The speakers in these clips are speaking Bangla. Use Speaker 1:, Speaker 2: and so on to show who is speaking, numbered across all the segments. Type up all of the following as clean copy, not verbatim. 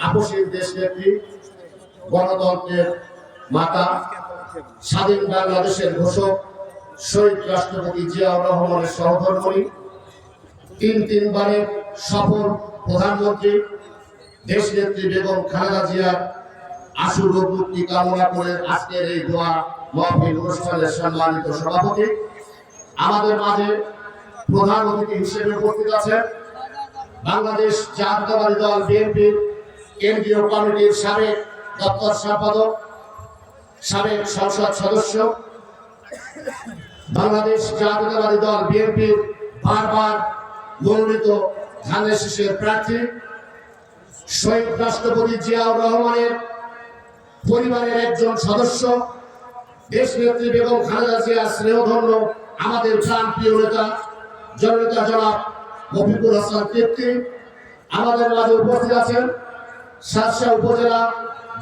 Speaker 1: আপসীর দেশ নেত্রী, গণতন্ত্রের মাতা, স্বাধীন বাংলাদেশের ঘোষক শহীদ রাষ্ট্রপতি জিয়াউর রহমানের সহধর্মিণী, তিনবারের সফল প্রধানমন্ত্রী দেশনেত্রী বেগম খালেদা জিয়ার আশু রোগ মুক্তি কামনা করে আজকের এই দোয়া মাহফিল অনুষ্ঠানের সম্মানিত সভাপতি আমাদের মাঝে প্রধান অতিথি হিসেবে উপস্থিত আছেন বাংলাদেশ জাতীয়তাবাদী দল বিএনপির কেন্দ্রীয় কমিটির সাবেক দপ্তর সম্পাদক, সাবেক সংসদ সদস্য, বাংলাদেশ জাতীয়তাবাদী দল বিএনপির বারবার মনোনীত ধানের শীষের প্রার্থী শহীদ রাষ্ট্রপতি জিয়াউর রহমানের পরিবারের একজন সদস্য, দেশনেত্রী বেগম খালেদা জিয়ার স্নেহধন্য আমাদের প্রাণপ্রিয় নেতা জননেতা জনাব মফিকুল হাসান তৃপ্তি আমাদের মাঝে উপস্থিত আছেন। সাতক্ষীরা উপজেলা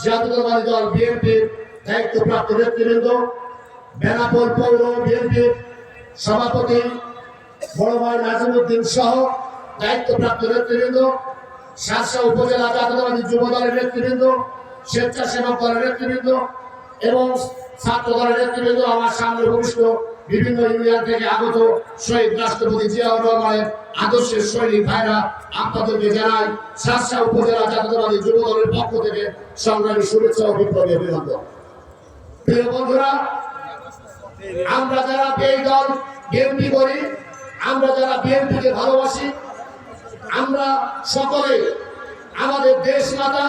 Speaker 1: জাতীয়তাবাদী দল বিএনপির দায়িত্বপ্রাপ্ত নেতৃবৃন্দ, বেনাপোল পৌর বিএনপির সভাপতি বড় ভাই নাজিমুদ্দিন সহ দায়িত্বপ্রাপ্ত নেতৃবৃন্দ, সাতক্ষীরা উপজেলা জাতীয়তাবাদী যুব দলের নেতৃবৃন্দ, স্বেচ্ছাসেবক দলের নেতৃবৃন্দ এবং ছাত্র দলের নেতৃবৃন্দ, আমার সামনে উপবিষ্ট বিভিন্ন ইউনিয়ন থেকে আগত শহীদ রাষ্ট্রপতি জিয়াউর রহমানের আদর্শের সৈনিক ভাইরা, আপনাদেরকে জানাই সাতক্ষীরা উপজেলা জাতীয়তাবাদী যুব দলের পক্ষ থেকে সংগ্রামী শুভেচ্ছা ও বিপ্লবী অভিনন্দন। প্রিয় বন্ধুরা, আমরা যারা এই দল বিএনপি করি, আমরা যারা বিএনপিকে ভালোবাসি, আমরা সকলে আমাদের দেশ মাতা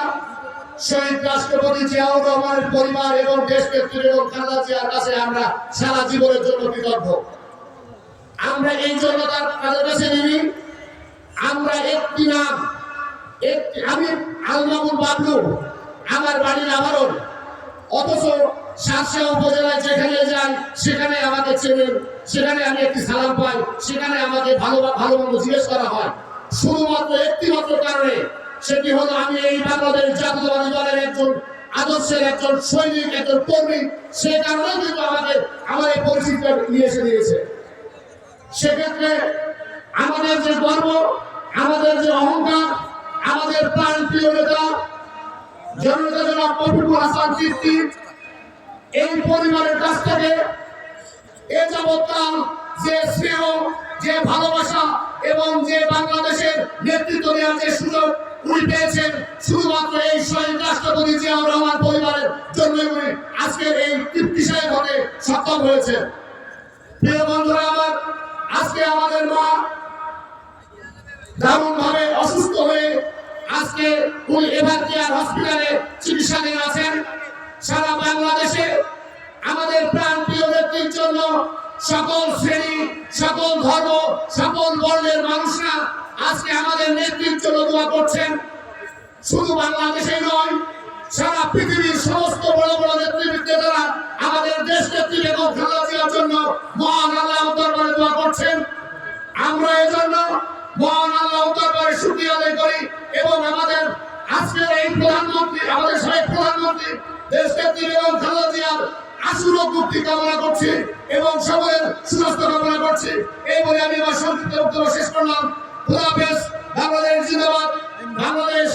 Speaker 1: শহীদ রাষ্ট্রপতি জিয়াউর রহমানের পরিবার এবং দেশনেত্রী বেগম খালেদা জিয়ার কাছে আমরা সারা জীবনের জন্য কৃতজ্ঞ। আমরা এই জন্য তাদের কাছে নিবি, আমরা একটি নাম, আমি আলমামুল বাবলু, আমার বাড়ির আবরণ, অথচ সাতক্ষীরা উপজেলায় যেখানে যাই সেখানে আমাকে চেনেন, সেখানে আমি একটি সালাম পাই, সেখানে আমাকে ভালো মন্দ জিজ্ঞেস করা হয় শুধুমাত্র একটি মাত্র কারণে, সেটি হলো আমি এই বাংলাদেশ জাতীয়তাবাদী দলের একজন আদর্শের একজন সৈনিক, একজন কর্মী। সে কারণে কিন্তু আমার এই পরিস্থিতিটা নিয়ে এসে দিয়েছে। সেক্ষেত্রে আমাদের যে গর্ব, আমাদের যে অহংকার, আমাদের প্রাণপ্রিয় নেতা জননেতা জনাব মফিকুল হাসান তৃপ্তি এই পরিবারের কাছ থেকে এ যাবৎকাল যে স্নেহ, যে ভালোবাসা এবং যে বাংলাদেশের নেতৃত্ব দেওয়ার যে সুযোগ উনি পেয়েছেন, শুধুমাত্র এই শহীদ রাষ্ট্রপতি জিয়াউর রহমান পরিবারের জন্য উনি আজকের এই তৃপ্তি সাহেব হতে সক্ষম হয়েছে। প্রিয় বন্ধুরা আমার, আজকে আমাদের মা দারুণ ভাবে অসুস্থ হয়ে আজকে উনি এভার কেয়ার হসপিটালে চিকিৎসাধীন আছেন। সারা বাংলাদেশে আমাদের প্রাণপ্রিয় নেত্রীর জন্য সকল শ্রেণী, সকল ধর্ম, সকল বর্ণের মানুষরা আজকে আমাদের নেত্রীর জন্য দোয়া করছেন। শুধু বাংলাদেশে নয়, সারা পৃথিবীর সমস্ত বড় বড় নেতৃবৃন্দরা আমাদের দেশ নেত্রী বেগম খালেদা জিয়ার জন্য মহান আল্লাহর দরবারে দোয়া করছেন। আমরা এই জন্য মহান আল্লাহর দরবারে শুকরিয়া আদায় করি এবং আমাদের আজকের এই প্রধানমন্ত্রী, আমাদের সাবেক প্রধানমন্ত্রী দেশ নেত্রী বেগম খালেদা জিয়ার আশু রোগ মুক্তি কামনা করছি এবং সকলের সুস্বাস্থ্য কামনা করছি। এই বলে আমি আমার সংক্ষিপ্ত বক্তব্য শেষ করলাম। খোদা হাফেজ। বাংলাদেশ জিন্দাবাদ, বাংলাদেশ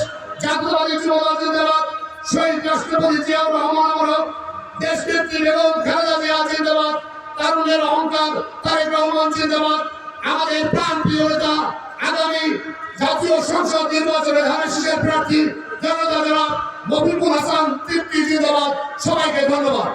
Speaker 1: জাতীয়তাবাদী যুব দল জিন্দাবাদ, শহীদ রাষ্ট্রপতি জিয়াউর রহমান অমর, দেশনেত্রী বেগম খালেদা জিয়া জিন্দাবাদ, তারুণের অহংকার তারেক রহমান জিন্দাবাদ, আমাদের প্রাণপ্রিয় নেতা আগামী জাতীয় সংসদ নির্বাচনে ধানের শীষের প্রার্থী জনতা জনাব মফিকুল হাসান তৃপ্তি জিন্দাবাদ। সবাইকে ধন্যবাদ।